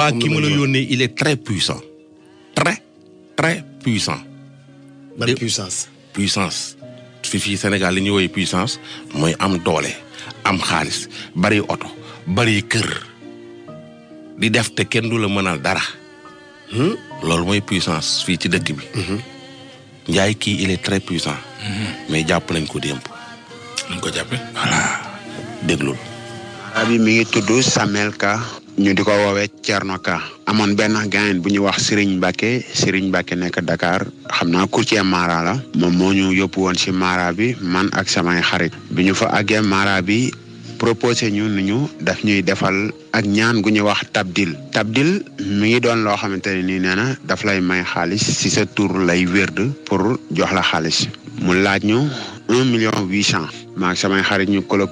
waa ki ma la yónnee il est très puissant très puissant. ban puissance. puissance fii Sénégal li ñuy woowee puissance mooy am doole am xaalis bari oto bari kër di def te kenn du la mënal dara. loolu mooy puissance fii ci dëkk bi. Njaay kii il est très puissant. mais jàpp nañ ko démb. nañ ko jàppe. voilà déglul. abi mi ngi tudd Samuel Ka. ñu di ko woowee Thierno Ka. amoon benn gain bu ñuy wax Serigne Mbacke nekk Dakar xam naa courtier Mara la. moom moo ñu yóbbu woon ci Mara bi man ak samay xarit. bi ñu fa àggee Mara bi proposé ñu ni ñu daf ñuy defal ak ñaan gu ñuy wax tabdil mi ngi doon loo xamante ne nii nee na daf lay may xaalis ci sa tur lay wérd pour jox la xaalis mu laaj ñu 1,8 million. maag samay xarit ñu kolo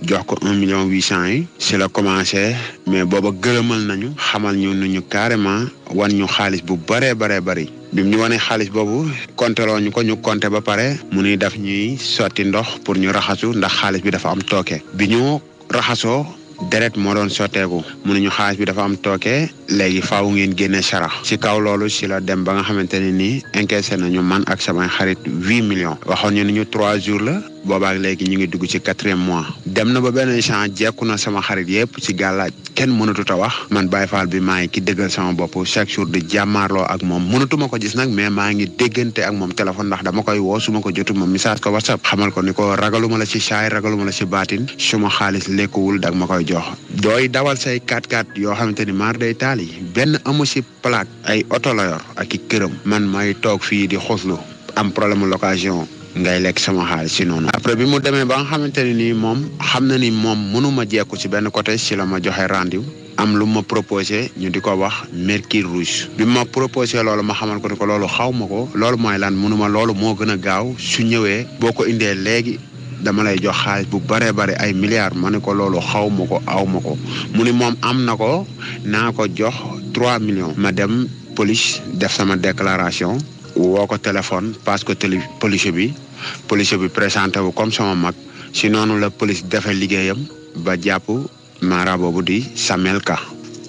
jox ko 1,8 million yi ci la commencé mais booba gërëmal nañu xamal ñu nu ñu carrément wan ñu xaalis bu bëree bëri bi ñu wanee xaalis boobu compteloo ñu ko ñu compté ba pare mu ni daf ñuy sotti ndox pour ñu raxasu ndax xaalis bi dafa am tooke bi ñu raxasoo deret moo doon sotteeku mu ne ñu xaalis bi dafa am tooke léegi faaw ngeen génne sarax ci kaw loolu ci la dem ba nga xamante ne nii encaissé nañu man ak samay xarit 8 millions waxoon ñu ni ñu 3 jours la boobaak léegi ñu ngi dugg ci 4e mois dem na ba benn champs jekku na sama xarit yëpp ci gàllaaj kenn mënatut a wax man Baye Fall bi maa ngi ki dëggal sama bopp chaque jour di jàmmaarloo ak moom mënatuma ko gis nag mais maa ngi déggante ak moom téléphone ndax dama koy woo su ma ko jotu ma message ko WhatsApp xamal ko ni ko ragaluma la ci saay ragaluma la ci baatin suma xaalis lekkuwul dag ma koy jox dooy dawal say 4x4 yoo xamante ni maar day taal yi benn amu ci plaque ay oto la yor ak i këram man may toog fii di xoslu am problème location ngay lekk sama xaalis ci noonu après bi mu demee ba nga xamante ne nii moom xam na ni moom mënuma jekku ci benn côté ci la ma joxe rendez-vous am lu ma proposé ñu di ko wax mercure rouge bi ma proposé loolu ma xamal ko ni ko loolu xaw ma ko loolu mooy lan mënuma loolu moo gën a gaaw su ñëwee boo ko indee léegi dama lay jox xaalis bu bare ay milliards ma ne ko loolu xaw ma ko aw ma ko mu ni moom am na ko naa ko jox 3 millions ma dem police def sama déclaration woo ko téléphone parce que policier bi présenté wu comme sama mag si noonu la police defee liggéeyam ba jàpp mara boobu di Samuel Ka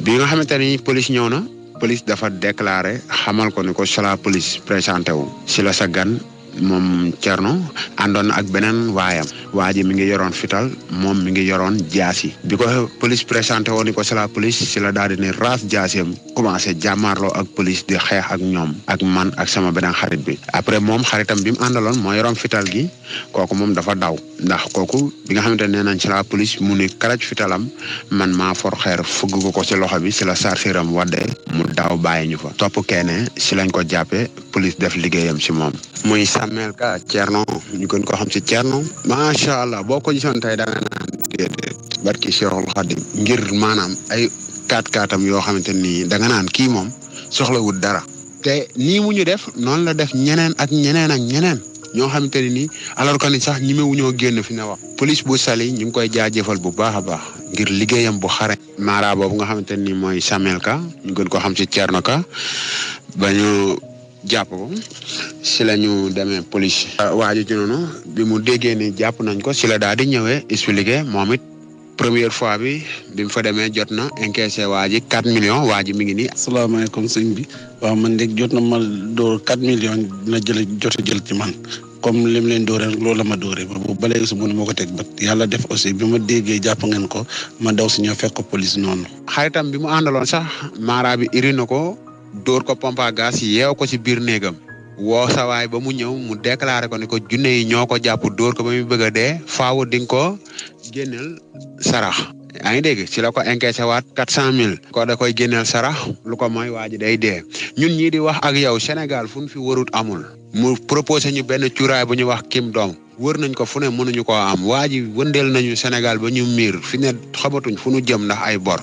bi nga xamante ni police ñëw na police dafa déclaré xamal ko ni ko sala police présenté wu si la sa gan moom Thierno àndoon ak beneen waayam waa ji mi ngi yoroon fital moom mi ngi yoroon jaasi bi ko police présenté woon ni ko c'est la police si la daal di ne raas jaasiyam commencé jàmmaarloo ak police di xeex ak ñoom ak man ak sama beneen xarit bi après moom xaritam bi mu àndaloon moo yoroon fital gi kooku moom dafa daw ndax kooku bi nga xamante ne nee nañ si la police mu ni karaj fitalam man maa for xeer fugg ko ci loxo bi si la sarsiram wadde mu daaw bàyyi ñu fa topp kenn si lañ ko jàppee police def liggéeyam si moom muy Samuel Ka Thierno ñu gën koo xam si Thierno macha allah boo ko gisoon tey da nga naan déedéet barki Cheikhul Khadim ngir maanaam ay 4x4 yoo xamante ni da nga naan kii moom soxlawul dara te nii mu ñu def noonu la def ñeneen ak ñeneen ñoo xamante ne nii alors que ni sax ñemewuñoo génn fi ne wax police bu Saly ñu ngi koy jaajëfal bu baax a baax ngir liggéeyam bu xare mara boobu nga xamante ni mooy Samuel Ka ñu gën koo xam si Thierno Ka ba ñu jàpp ko si la ñu demee police waa ji noonu bi mu déggee ni jàpp nañ ko si la daal di ñëwee expliqué moom it première fois bi mu fa demee jot na encaissé waa ji 4 millions waa ji mi ngi nii. asalaamaaleykum sëñ bi waaw man de jot na ma door 4 millions dina jot a jël ci man comme lim leen dooree rek loolu la ma dooree ba léegi su ma moo ko teg ba yàlla def aussi bi ma déggee jàpp ngeen ko ma daw si ñëw fekk ko police noonu. xaritam bi mu àndaloon sax mara bi iri na ko dóor ko pompe à gaz yeew ko ci biir néegam woo sa waay ba mu ñëw mu déclaré ko ni ko junne yi ñoo ko jàpp dóor ko ba muy bëgg a dee faaw di nga ko génneel sarax yaa ngi dégg ci la ko encaissé waat 400,000 ko da koy génneel sarax lu ko mooy waa ji day dee ñun ñii di wax ak yow Sénégal fu ñu fi warut amul mu proposé ñu benn cuuraay bu ñu wax kim doom wër nañ ko fu ne mënuñu koo am waa ji wëndeel nañu Sénégal ba ñu miir fi ne xamatuñ fu ñu jëm ndax ay bor